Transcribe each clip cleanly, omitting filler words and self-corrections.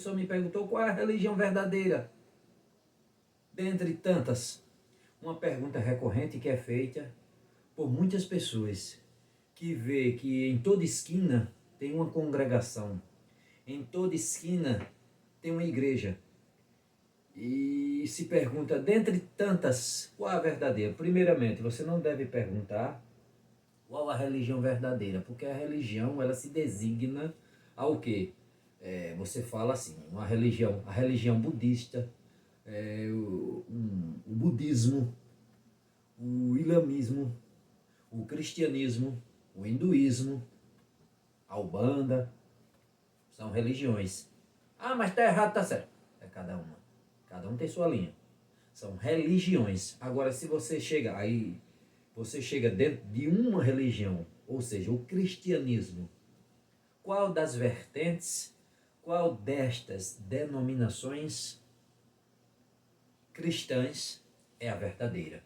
pessoa me perguntou qual é a religião verdadeira. Dentre tantas, uma pergunta recorrente que é feita por muitas pessoas, que vê que em toda esquina tem uma congregação, em toda esquina tem uma igreja. E se pergunta, dentre tantas, qual a verdadeira? Primeiramente, você não deve perguntar qual a religião verdadeira, porque a religião, ela se designa ao quê? Você fala assim, a religião budista, o budismo, o islamismo, o cristianismo, o hinduísmo, a Umbanda, são religiões. Ah, mas tá errado, tá certo. É cada uma. Cada um tem sua linha. São religiões. Agora, se você chega aí, você chega dentro de uma religião, ou seja, o cristianismo, qual das vertentes, qual destas denominações cristãs é a verdadeira?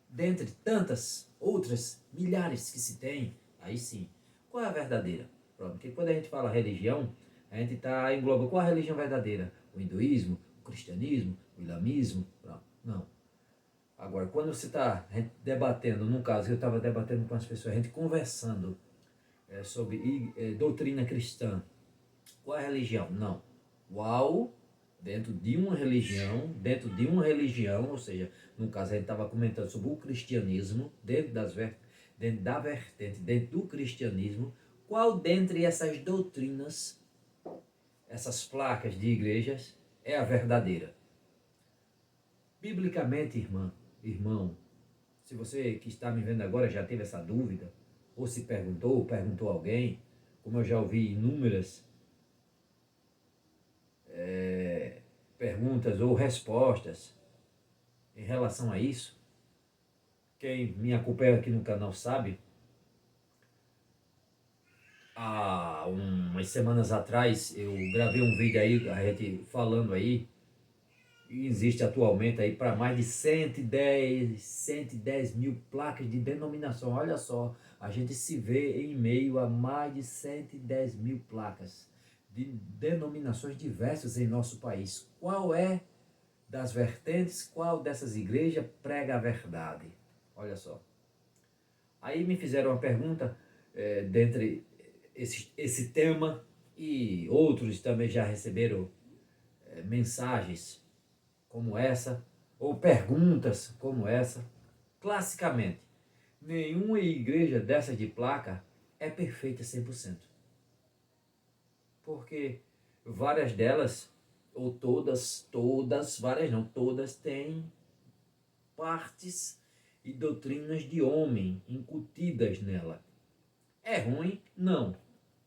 Dentre tantas outras milhares que se tem, aí sim, qual é a verdadeira? Pronto, porque quando a gente fala religião, a gente está englobando qual é a religião verdadeira? O hinduísmo, o cristianismo, o islamismo? Pronto, não. Agora, quando você está debatendo, no caso, eu estava debatendo com as pessoas, a gente conversando sobre doutrina cristã, qual é a religião? Não. Qual, dentro de uma religião, ou seja, no caso a gente estava comentando sobre o cristianismo, dentro da vertente, dentro do cristianismo, qual dentre essas doutrinas, essas placas de igrejas, é a verdadeira? Biblicamente, irmão, se você que está me vendo agora já teve essa dúvida, ou se perguntou, ou perguntou a alguém, como eu já ouvi inúmeras perguntas ou respostas em relação a isso, quem me acompanha aqui no canal sabe, há umas semanas atrás eu gravei um vídeo aí, a gente falando aí, e existe atualmente aí para mais de 110 mil placas de denominação. Olha só, a gente se vê em meio a mais de 110 mil placas de denominações diversas em nosso país. Qual é das vertentes, qual dessas igrejas prega a verdade? Olha só. Aí me fizeram uma pergunta dentre esse tema, e outros também já receberam mensagens como essa, ou perguntas como essa. Classicamente, nenhuma igreja dessa de placa é perfeita 100%. Porque várias delas, ou várias não, todas têm partes e doutrinas de homem incutidas nela. É ruim? Não.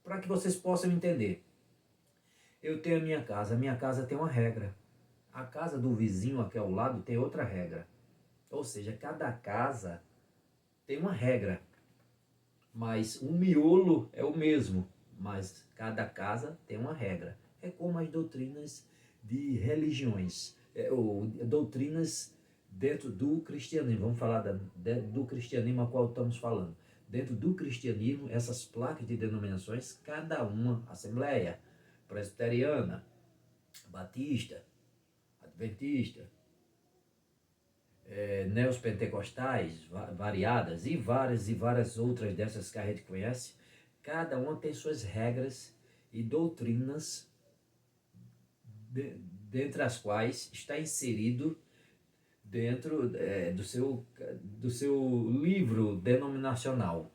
Para que vocês possam entender. Eu tenho a minha casa tem uma regra. A casa do vizinho aqui ao lado tem outra regra. Ou seja, cada casa tem uma regra, mas o miolo é o mesmo, mas cada casa tem uma regra. É como as doutrinas de religiões, ou doutrinas dentro do cristianismo. Vamos falar do cristianismo a qual estamos falando. Dentro do cristianismo, essas placas de denominações, cada uma, Assembleia, Presbiteriana, Batista, Adventista, neopentecostais, variadas, e várias outras dessas que a gente conhece, cada uma tem suas regras e doutrinas, dentre as quais está inserido dentro do seu livro denominacional,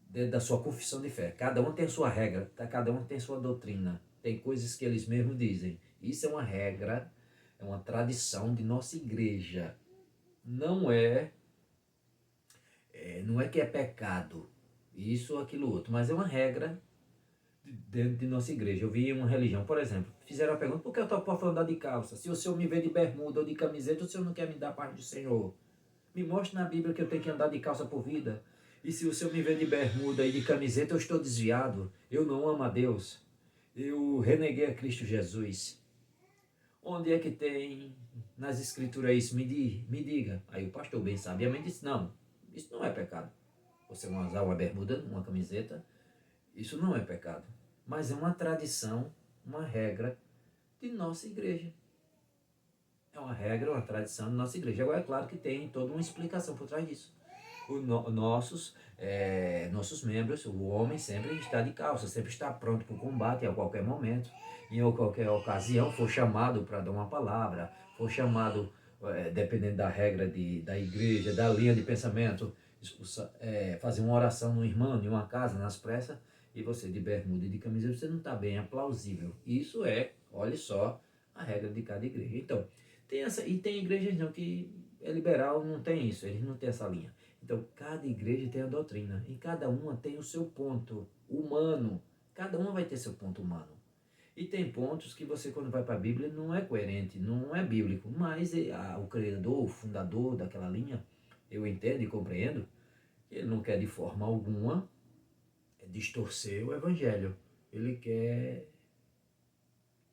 dentro da sua confissão de fé. Cada um tem sua regra, cada um tem sua doutrina. Tem coisas que eles mesmos dizem. Isso é uma regra, é uma tradição de nossa igreja. Não é que é pecado, isso ou aquilo outro, mas é uma regra dentro de nossa igreja. Eu vi uma religião, por exemplo, fizeram a pergunta, por que eu posso andar de calça? Se o senhor me vê de bermuda ou de camiseta, o senhor não quer me dar a paz do Senhor? Me mostre na Bíblia que eu tenho que andar de calça por vida. E se o senhor me vê de bermuda e de camiseta, eu estou desviado, eu não amo a Deus, eu reneguei a Cristo Jesus. Onde é que tem nas escrituras isso? Me diga. Aí o pastor bem sabiamente disse, não, isso não é pecado. Você não usar uma bermuda, uma camiseta, isso não é pecado. mas é uma tradição, uma regra de nossa igreja. É uma regra, uma tradição de nossa igreja. Agora, é claro que tem toda uma explicação por trás disso. Nossos membros, o homem sempre está de calça, sempre está pronto para o combate a qualquer momento, em qualquer ocasião, for chamado para dar uma palavra, for chamado, dependendo da regra da igreja, da linha de pensamento, fazer uma oração no irmão, em uma casa, nas pressas, e você de bermuda e de camisa, você não está bem, é plausível. Isso olha só, a regra de cada igreja. Então, tem igrejas não que é liberal, não tem isso, eles não têm essa linha. Então, cada igreja tem a doutrina, e cada uma tem o seu ponto humano. Cada uma vai ter seu ponto humano. E tem pontos que você, quando vai para a Bíblia, não é coerente, não é bíblico. Mas o criador, o fundador daquela linha, eu entendo e compreendo, que ele não quer de forma alguma distorcer o evangelho. Ele quer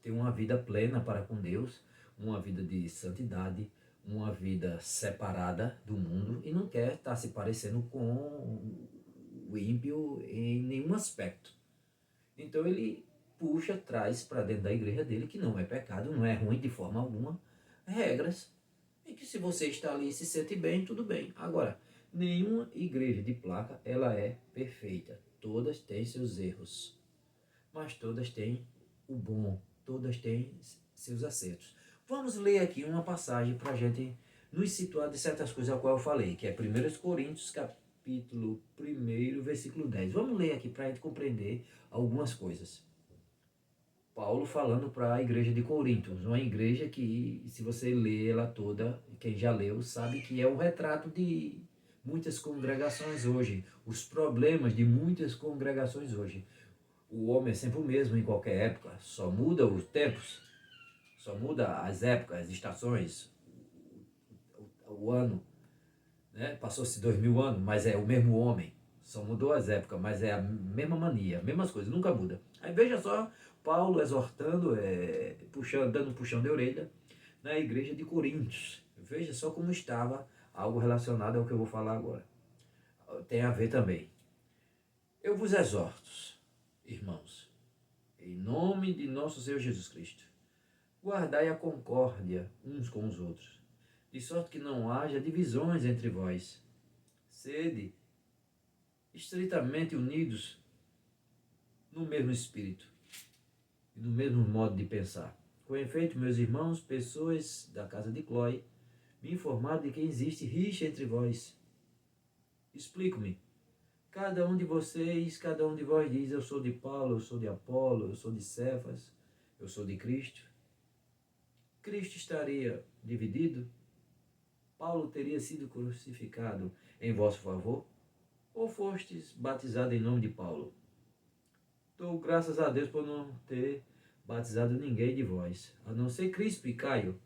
ter uma vida plena para com Deus, uma vida de santidade, uma vida separada do mundo, e não quer estar se parecendo com o ímpio em nenhum aspecto. Então ele traz para dentro da igreja dele, que não é pecado, não é ruim de forma alguma, regras, e que se você está ali e se sente bem, tudo bem. Agora, nenhuma igreja de placa, ela é perfeita. Todas têm seus erros, mas todas têm o bom, todas têm seus acertos. Vamos ler aqui uma passagem para a gente nos situar de certas coisas a qual eu falei, que é 1 Coríntios, capítulo 1, versículo 10. Vamos ler aqui para a gente compreender algumas coisas. Paulo falando para a igreja de Corinto, uma igreja que, se você ler ela toda, quem já leu sabe que é um retrato de muitas congregações hoje, os problemas de muitas congregações hoje. O homem é sempre o mesmo em qualquer época, só muda os tempos, só muda as épocas, as estações, o ano, né? Passou-se 2000 anos, mas é o mesmo homem, só mudou as épocas, mas é a mesma mania, mesmas coisas, nunca muda. Aí veja só, Paulo exortando, dando um puxão de orelha na igreja de Coríntios. Veja só como estava algo relacionado ao que eu vou falar agora. Tem a ver também. Eu vos exorto, irmãos, em nome de nosso Senhor Jesus Cristo, guardai a concórdia uns com os outros, de sorte que não haja divisões entre vós. Sede estreitamente unidos no mesmo espírito e no mesmo modo de pensar. Com efeito, meus irmãos, pessoas da casa de Cloé, me informaram de que existe rixa entre vós. Explico-me. Cada um de vós diz, eu sou de Paulo, eu sou de Apolo, eu sou de Cefas, eu sou de Cristo. Cristo estaria dividido? Paulo teria sido crucificado em vosso favor? Ou fostes batizados em nome de Paulo? Dou graças a Deus por não ter batizado ninguém de vós, a não ser Crispo e Caio.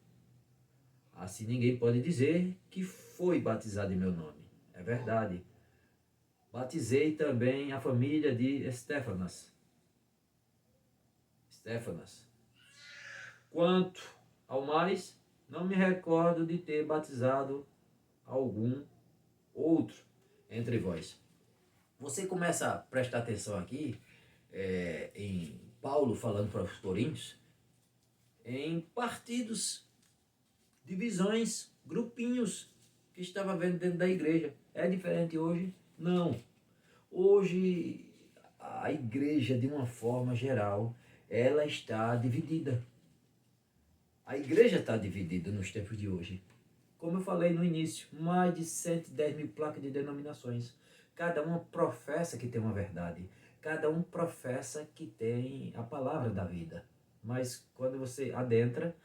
Assim ninguém pode dizer que foi batizado em meu nome. É verdade. Batizei também a família de Estéfanas. Quanto ao mais, não me recordo de ter batizado algum outro entre vós. Você começa a prestar atenção aqui em Paulo falando para os coríntios, em partidos, divisões, grupinhos que estava vendo dentro da igreja. É diferente hoje? Não. Hoje a igreja, de uma forma geral, ela está dividida. A igreja está dividida nos tempos de hoje. Como eu falei no início, mais de 110 mil placas de denominações. Cada uma professa que tem uma verdade. Cada um professa que tem a palavra da vida. Mas quando você adentra,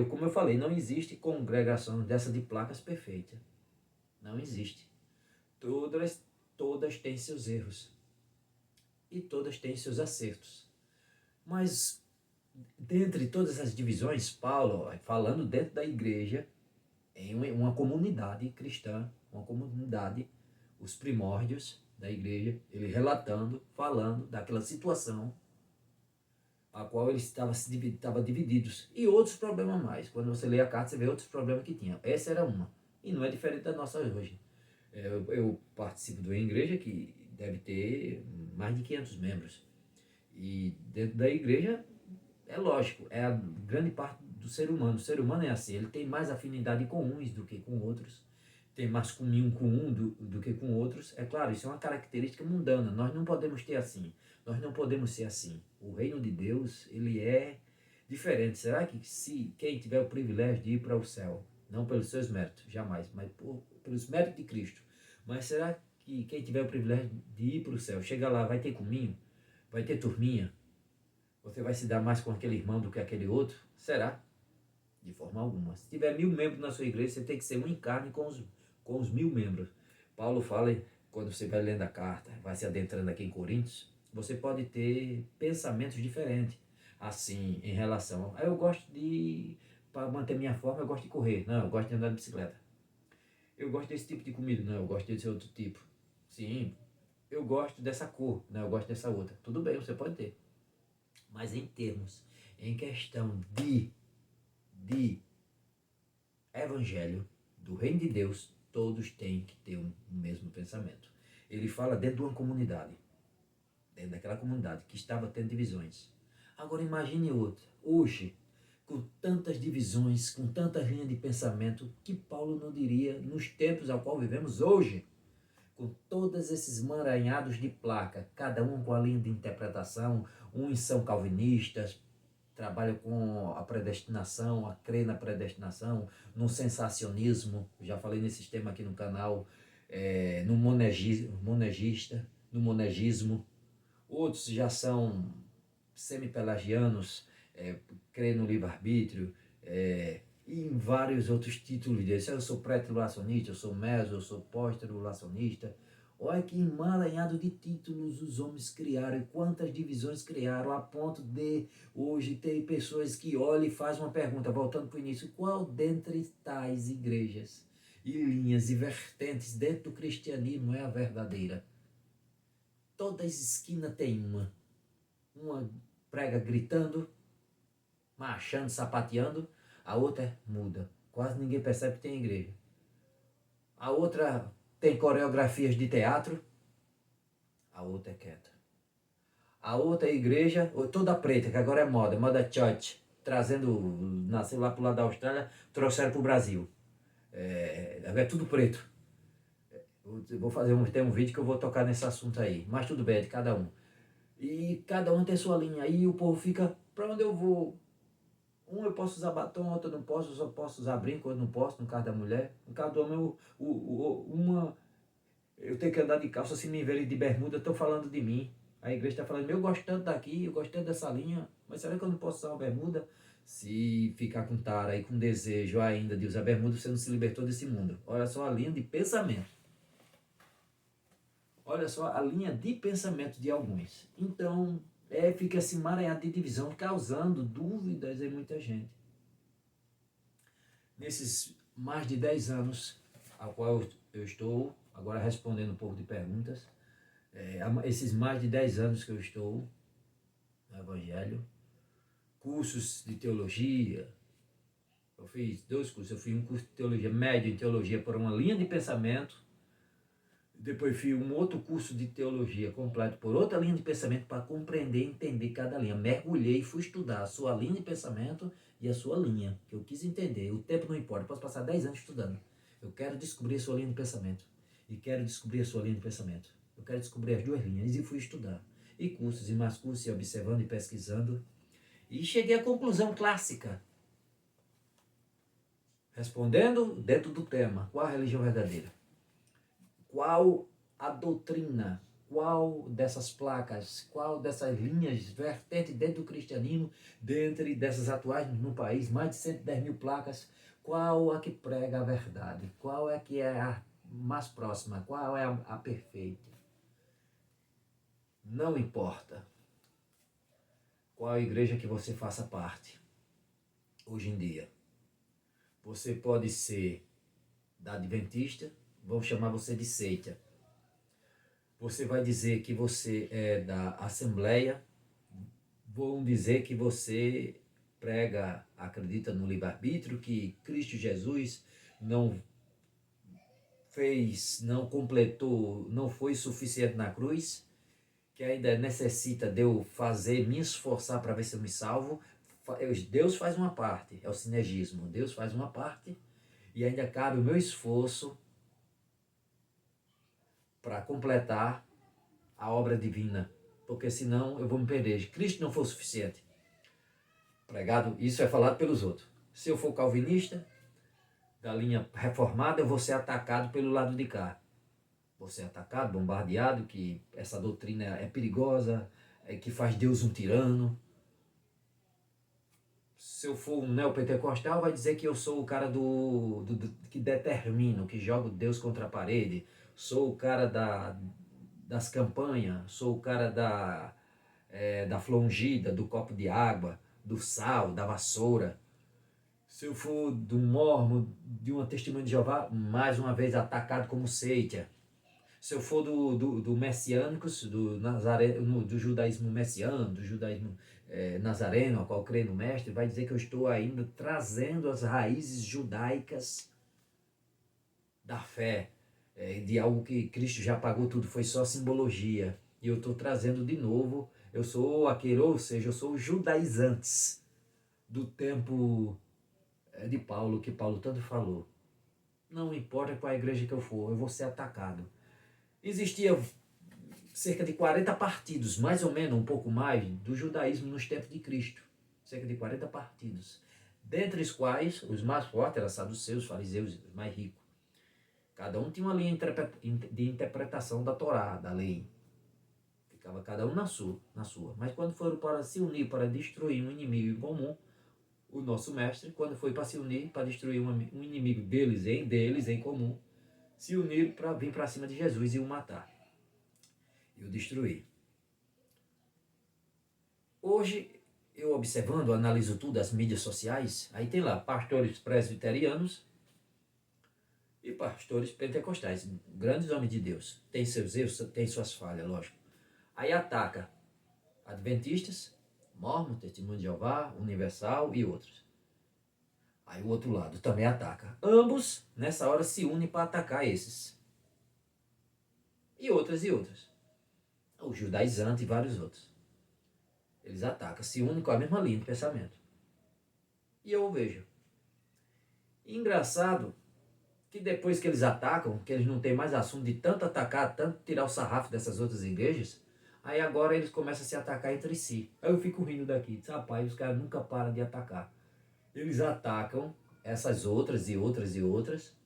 como eu falei, não existe congregação dessa de placas perfeita. Não existe. Todas têm seus erros. E todas têm seus acertos. Mas, dentre todas as divisões, Paulo, falando dentro da igreja, em uma comunidade cristã, uma comunidade, os primórdios da igreja, ele relatando, falando daquela situação a qual eles estavam divididos. E outros problemas mais. Quando você lê a carta, você vê outros problemas que tinha. Essa era uma. E não é diferente da nossa hoje. Eu participo de uma igreja que deve ter mais de 500 membros. E dentro da igreja, é lógico, é a grande parte do ser humano. O ser humano é assim, ele tem mais afinidade com uns do que com outros, tem mais comunhão com um do que com outros. É claro, isso é uma característica mundana, nós não podemos ter assim, nós não podemos ser assim. O reino de Deus, ele é diferente. Será que se quem tiver o privilégio de ir para o céu, não pelos seus méritos, jamais, mas pelos méritos de Cristo, mas será que quem tiver o privilégio de ir para o céu, chega lá, vai ter cominho, vai ter turminha, você vai se dar mais com aquele irmão do que aquele outro? Será? De forma alguma. Se tiver 1000 membros na sua igreja, você tem que ser um em carne com os 1000 membros. Paulo fala, quando você vai lendo a carta, vai se adentrando aqui em Coríntios, você pode ter pensamentos diferentes. Assim, em relação. Eu gosto de, para manter minha forma, eu gosto de correr. Não, eu gosto de andar de bicicleta. Eu gosto desse tipo de comida. Não, eu gosto desse outro tipo. Sim, eu gosto dessa cor. Não, eu gosto dessa outra. Tudo bem, você pode ter. Mas em termos, em questão de evangelho, do reino de Deus, todos têm que ter um mesmo pensamento. Ele fala dentro de uma comunidade, dentro daquela comunidade que estava tendo divisões. Agora imagine outra, hoje, com tantas divisões, com tantas linhas de pensamento, que Paulo não diria nos tempos ao qual vivemos hoje, com todos esses emaranhados de placa, cada um com a linha de interpretação, uns são calvinistas, trabalham com a predestinação, a crer na predestinação, no sensacionismo, já falei nesse tema aqui no canal, no monegista, no monegismo. Outros já são semi-pelagianos, creem no livre-arbítrio, e em vários outros títulos desses. Eu sou pré-tribulacionista, eu sou meso, eu sou pós-tribulacionista. Olha que emaranhado de títulos os homens criaram e quantas divisões criaram, a ponto de hoje ter pessoas que olham e fazem uma pergunta, voltando para o início: qual dentre tais igrejas e linhas e vertentes dentro do cristianismo é a verdadeira? Toda esquina tem uma prega gritando, marchando, sapateando, a outra é muda. Quase ninguém percebe que tem igreja. A outra tem coreografias de teatro, a outra é quieta. A outra igreja, toda preta, que agora é moda church, trazendo, nasceu lá pro lado da Austrália, trouxeram pro Brasil. É tudo preto. Eu vou tem um vídeo que eu vou tocar nesse assunto aí, mas tudo bem, é de cada um. E cada um tem sua linha, aí o povo fica, pra onde eu vou? Um eu posso usar batom, outro eu não posso, eu só posso usar brinco, outro não posso, no caso da mulher. No caso do homem, eu tenho que andar de calça, se me verem de bermuda, estão falando de mim. A igreja está falando, eu gosto tanto daqui, eu gosto tanto dessa linha, mas será que eu não posso usar uma bermuda? Se ficar com tara e com desejo ainda de usar bermuda, você não se libertou desse mundo. Olha só a linha de pensamento. Olha só a linha de pensamento de alguns. Então, fica esse emaranhado de divisão, causando dúvidas em muita gente. Nesses mais de 10 anos, ao qual eu estou agora respondendo um pouco de perguntas, esses mais de 10 anos que eu estou no Evangelho, cursos de teologia, eu fiz 2 cursos, eu fiz um curso de teologia médio em teologia por uma linha de pensamento, depois fiz um outro curso de teologia completo por outra linha de pensamento para compreender e entender cada linha. Mergulhei e fui estudar a sua linha de pensamento e a sua linha, que eu quis entender. O tempo não importa, eu posso passar 10 anos estudando. Eu quero descobrir a sua linha de pensamento e quero descobrir a sua linha de pensamento. Eu quero descobrir as 2 linhas e fui estudar. E cursos, e mais cursos, e observando e pesquisando. E cheguei à conclusão clássica. Respondendo dentro do tema, qual a religião verdadeira? Qual a doutrina? Qual dessas placas, qual dessas linhas vertentes dentro do cristianismo, dentre dessas atuais no país, mais de 110 mil placas, qual a que prega a verdade? Qual é que é a mais próxima? Qual é a perfeita? Não importa qual igreja que você faça parte, hoje em dia. Você pode ser da Adventista, vão chamar você de seita. Você vai dizer que você é da Assembleia, vão dizer que você prega, acredita no livre-arbítrio, que Cristo Jesus não fez, não completou, não foi suficiente na cruz. que ainda necessita de eu fazer, me esforçar para ver se eu me salvo, Deus faz uma parte, é o sinergismo. Deus faz uma parte e ainda cabe o meu esforço para completar a obra divina, porque senão eu vou me perder. Se Cristo não for suficiente, pregado, isso é falado pelos outros. Se eu for calvinista, da linha reformada, eu vou ser atacado pelo lado de cá. Vou ser atacado, bombardeado, que essa doutrina é perigosa, que faz Deus um tirano. Se eu for um neopentecostal, vai dizer que eu sou o cara que determino, que jogo Deus contra a parede. Sou o cara das campanhas, sou o cara da flor ungida, do copo de água, do sal, da vassoura. Se eu for do mormo, de uma testemunha de Jeová, mais uma vez atacado como seita. Se eu for do messiânicos, do judaísmo messiânico, do judaísmo nazareno, ao qual creio no mestre, vai dizer que eu estou ainda trazendo as raízes judaicas da fé, de algo que Cristo já pagou tudo, foi só simbologia. E eu estou trazendo de novo, eu sou aquele, ou seja, eu sou os judaizantes do tempo de Paulo, que Paulo tanto falou. Não importa qual a igreja que eu for, eu vou ser atacado. Existia cerca de 40 partidos, mais ou menos, um pouco mais, do judaísmo nos tempos de Cristo. Cerca de 40 partidos. Dentre os quais, os mais fortes eram saduceus, fariseus, os mais ricos. Cada um tinha uma linha de interpretação da Torá, da lei. Ficava cada um na sua. Mas quando foram para se unir para destruir um inimigo em comum, o nosso mestre, quando foi para se unir para destruir um inimigo deles em comum, se uniram para vir para cima de Jesus e o matar. E o destruir. Hoje, eu observando, analiso tudo, as mídias sociais, aí tem lá pastores presbiterianos e pastores pentecostais, grandes homens de Deus. Tem seus erros, tem suas falhas, lógico. Aí ataca adventistas, mormon, testemunho de Jeová, universal e outros. Aí o outro lado também ataca. Ambos, nessa hora, se unem para atacar esses. E outras. O judaizante e vários outros. Eles atacam, se unem com a mesma linha de pensamento. E eu vejo. Engraçado que depois que eles atacam, que eles não têm mais assunto de tanto atacar, tanto tirar o sarrafo dessas outras igrejas, aí agora eles começam a se atacar entre si. Aí eu fico rindo daqui. Rapaz, os caras nunca param de atacar. Eles atacam essas outras,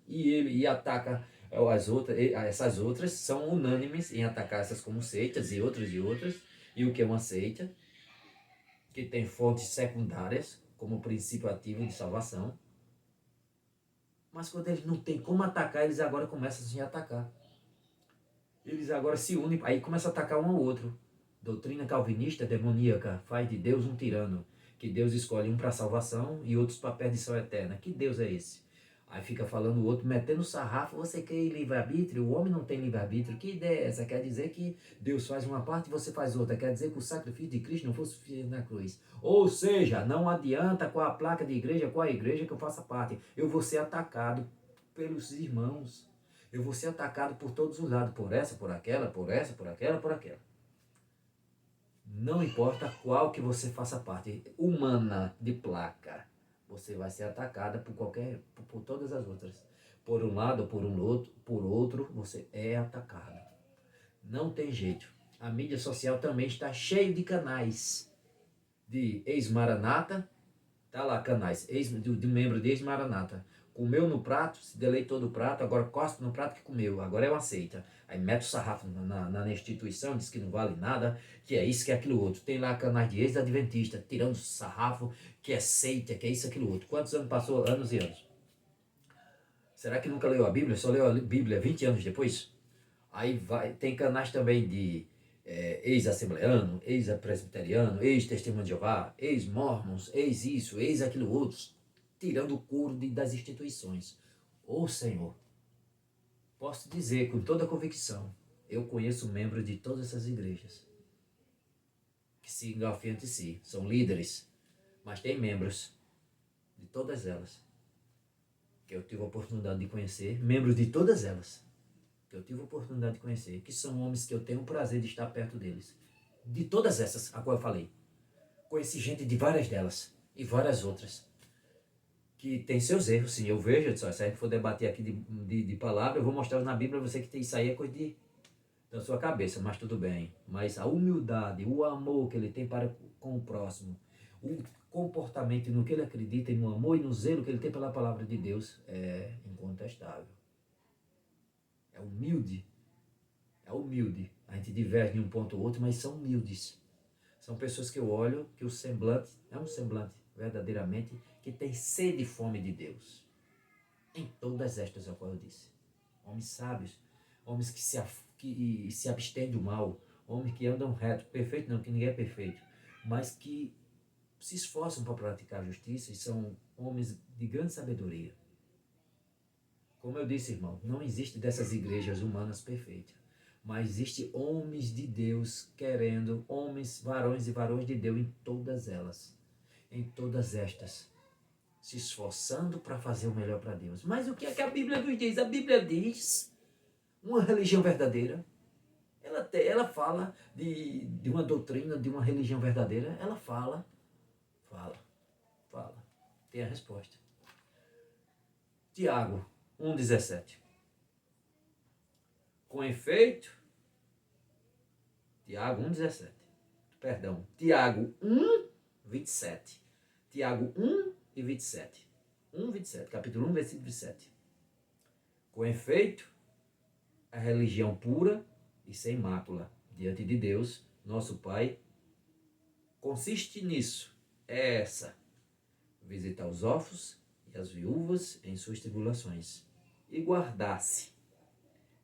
e ataca essas outras, são unânimes em atacar essas como seitas, e outras. E o que é uma seita? Que tem fontes secundárias, como princípio ativo de salvação. Mas quando eles não têm como atacar, eles agora começam a se atacar. Eles agora se unem, aí começam a atacar um ao outro. Doutrina calvinista demoníaca faz de Deus um tirano, que Deus escolhe um para salvação e outros para perdição eterna. Que Deus é esse? Aí fica falando o outro, metendo sarrafo, você quer livre-arbítrio? O homem não tem livre-arbítrio. Que ideia é essa? Quer dizer que Deus faz uma parte e você faz outra. Quer dizer que o sacrifício de Cristo não foi suficiente na cruz. Ou seja, não adianta qual a placa de igreja, qual a igreja que eu faça parte. Eu vou ser atacado pelos irmãos. Eu vou ser atacado por todos os lados. Por essa, por aquela, por essa, por aquela, por aquela. Não importa qual que você faça parte. Humana, de placa. Você vai ser atacada por todas as outras. Por um lado, por outro, você é atacado. Não tem jeito. A mídia social também está cheia de canais de ex-maranata. Tá lá, canais de membro de ex-maranata. Comeu no prato, se deleitou do prato, agora costa no prato que comeu, agora é uma seita. Aí mete o sarrafo na instituição, diz que não vale nada, que é isso, que é aquilo outro. Tem lá canais de ex-adventista, tirando sarrafo, que é seita, que é isso, aquilo outro. Quantos anos passou? Anos e anos. Será que nunca leu a Bíblia? Só leu a Bíblia 20 anos depois? Aí tem canais também de ex-assembleano, ex-presbiteriano, ex-testemunho de Jeová, ex-mormons, ex-isso, ex-aquilo outro, tirando o couro das instituições. Ô Senhor, posso dizer com toda a convicção, eu conheço membros de todas essas igrejas que se engalfiam entre si, são líderes, mas tem membros de todas elas que eu tive a oportunidade de conhecer, membros de todas elas que eu tive a oportunidade de conhecer, que são homens que eu tenho o prazer de estar perto deles. de todas essas a qual eu falei. Conheci gente de várias delas e várias outras que tem seus erros, sim. Eu vejo, se a gente for debater aqui de palavra, eu vou mostrar na Bíblia você que isso aí é coisa da sua cabeça, mas tudo bem. Mas a humildade, o amor que ele tem para com o próximo, o comportamento no que ele acredita, e no amor e no zelo que ele tem pela palavra de Deus é incontestável. É humilde. É humilde. A gente diverge de um ponto ou outro, mas são humildes. São pessoas que eu olho, que o semblante é um semblante verdadeiramente que tem sede e fome de Deus. Em todas estas, é o qual eu disse. Homens sábios, homens que se abstêm do mal, homens que andam reto, perfeito não, que ninguém é perfeito, mas que se esforçam para praticar a justiça e são homens de grande sabedoria. Como eu disse, irmão, não existe dessas igrejas humanas perfeitas, mas existe homens de Deus querendo, homens, varões e varões de Deus em todas elas, em todas estas, se esforçando para fazer o melhor para Deus. Mas o que é que a Bíblia nos diz? A Bíblia diz uma religião verdadeira. Ela fala de uma doutrina, de uma religião verdadeira. Ela fala. Tem a resposta. Tiago 1,17. Com efeito, Tiago 1,17. Perdão, Tiago 1,27. Tiago 1 e 27. 1,27. Capítulo 1, versículo 27. Com efeito, a religião pura e sem mácula diante de Deus, nosso Pai, consiste nisso. É essa: visitar os órfãos e as viúvas em suas tribulações e guardar-se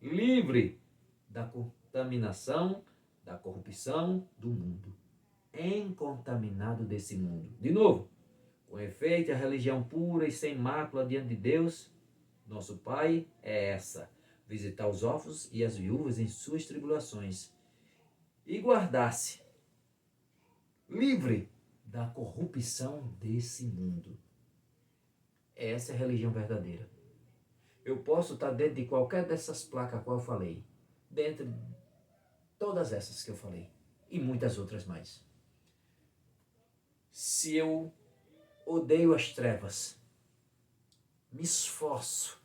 livre da contaminação, da corrupção do mundo, incontaminado desse mundo. De novo, com efeito, a religião pura e sem mácula diante de Deus, nosso Pai, é essa: visitar os órfãos e as viúvas em suas tribulações e guardar-se livre da corrupção desse mundo. Essa é a religião verdadeira. Eu posso estar dentro de qualquer dessas placas a qual eu falei, dentro de todas essas que eu falei, e muitas outras mais. Se eu odeio as trevas, me esforço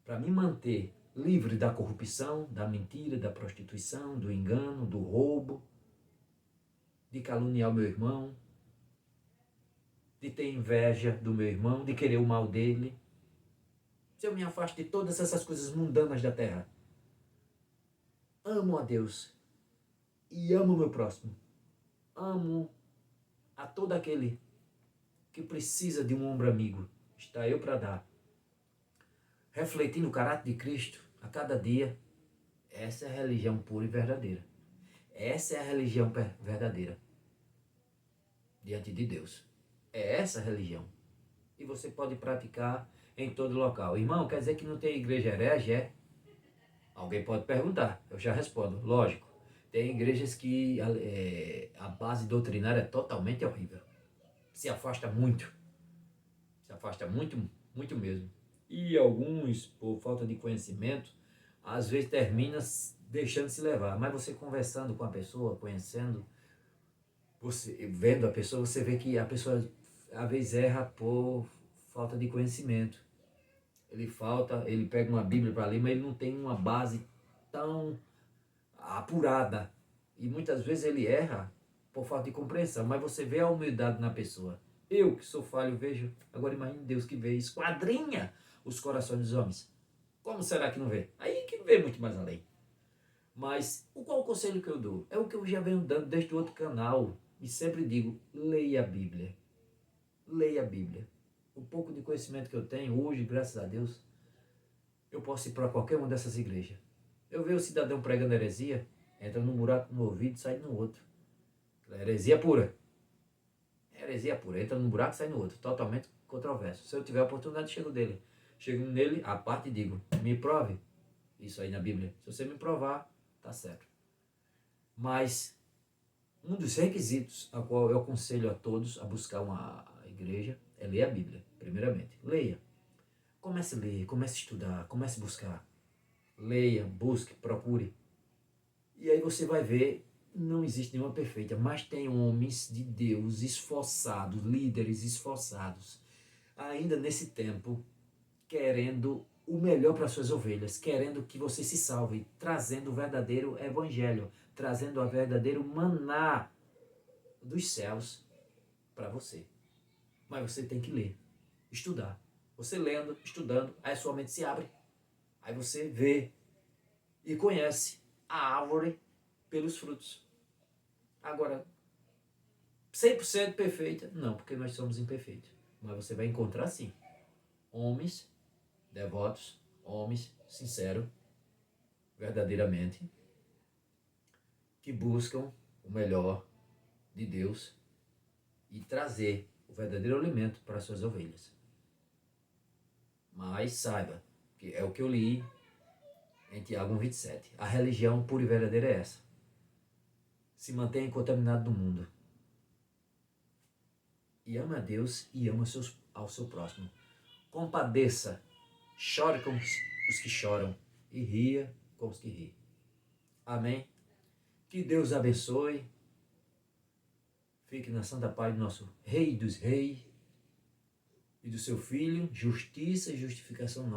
para me manter livre da corrupção, da mentira, da prostituição, do engano, do roubo, de caluniar o meu irmão, de ter inveja do meu irmão, de querer o mal dele. Se eu me afasto de todas essas coisas mundanas da terra, amo a Deus e amo o meu próximo, amo a todo aquele que precisa de um ombro amigo, está eu para dar, refletindo o caráter de Cristo a cada dia. Essa é a religião pura e verdadeira. Essa é a religião verdadeira diante de Deus. É essa a religião. E você pode praticar em todo local. Irmão, quer dizer que não tem igreja herege? É? Alguém pode perguntar. Eu já respondo. Lógico. Tem igrejas que a base doutrinária é totalmente horrível. Se afasta muito. Se afasta muito, muito mesmo. E alguns, por falta de conhecimento, às vezes termina deixando se levar. Mas você conversando com a pessoa, conhecendo, você vendo a pessoa, você vê que a pessoa às vezes erra por falta de conhecimento. Ele pega uma Bíblia para ler, mas ele não tem uma base tão apurada. E muitas vezes ele erra por falta de compreensão, mas você vê a humildade na pessoa. Eu, que sou falho, vejo. Agora imagine Deus que vê, esquadrinha os corações dos homens. Como será que não vê? Aí que vê muito mais além. Mas qual o conselho que eu dou? É o que eu já venho dando desde o outro canal. E sempre digo, leia a Bíblia. Leia a Bíblia. O pouco de conhecimento que eu tenho hoje, graças a Deus, eu posso ir para qualquer uma dessas igrejas. Eu vejo o cidadão pregando heresia, entra num buraco no ouvido e sai no outro. É heresia pura. Heresia pura. Entra num buraco e sai no outro. Totalmente controverso. Se eu tiver a oportunidade, chego dele. Chego nele, a parte e digo, me prove isso aí na Bíblia. Se você me provar, tá certo. Mas um dos requisitos a qual eu aconselho a todos a buscar uma igreja é ler a Bíblia, primeiramente. Leia. Comece a ler, comece a estudar, comece a buscar. Leia, busque, procure. E aí você vai ver não existe nenhuma perfeita, mas tem homens de Deus esforçados, líderes esforçados, ainda nesse tempo, querendo o melhor para suas ovelhas, querendo que você se salve, trazendo o verdadeiro evangelho, trazendo o verdadeiro maná dos céus para você. Mas você tem que ler, estudar. Você lendo, estudando, aí sua mente se abre. Aí você vê e conhece a árvore pelos frutos. Agora, 100% perfeita? Não, porque nós somos imperfeitos. Mas você vai encontrar sim homens devotos, homens sinceros, verdadeiramente, que buscam o melhor de Deus e trazer o verdadeiro alimento para as suas ovelhas. Mas saiba, que é o que eu li em Tiago 1,27. A religião pura e verdadeira é essa. Se mantenha contaminado do mundo. E ama a Deus e ama ao seu próximo. Compadeça. Chore com os que choram e ria com os que riem. Amém? Que Deus abençoe. Fique na santa paz do nosso Rei dos Reis e do seu Filho, justiça e justificação nossa.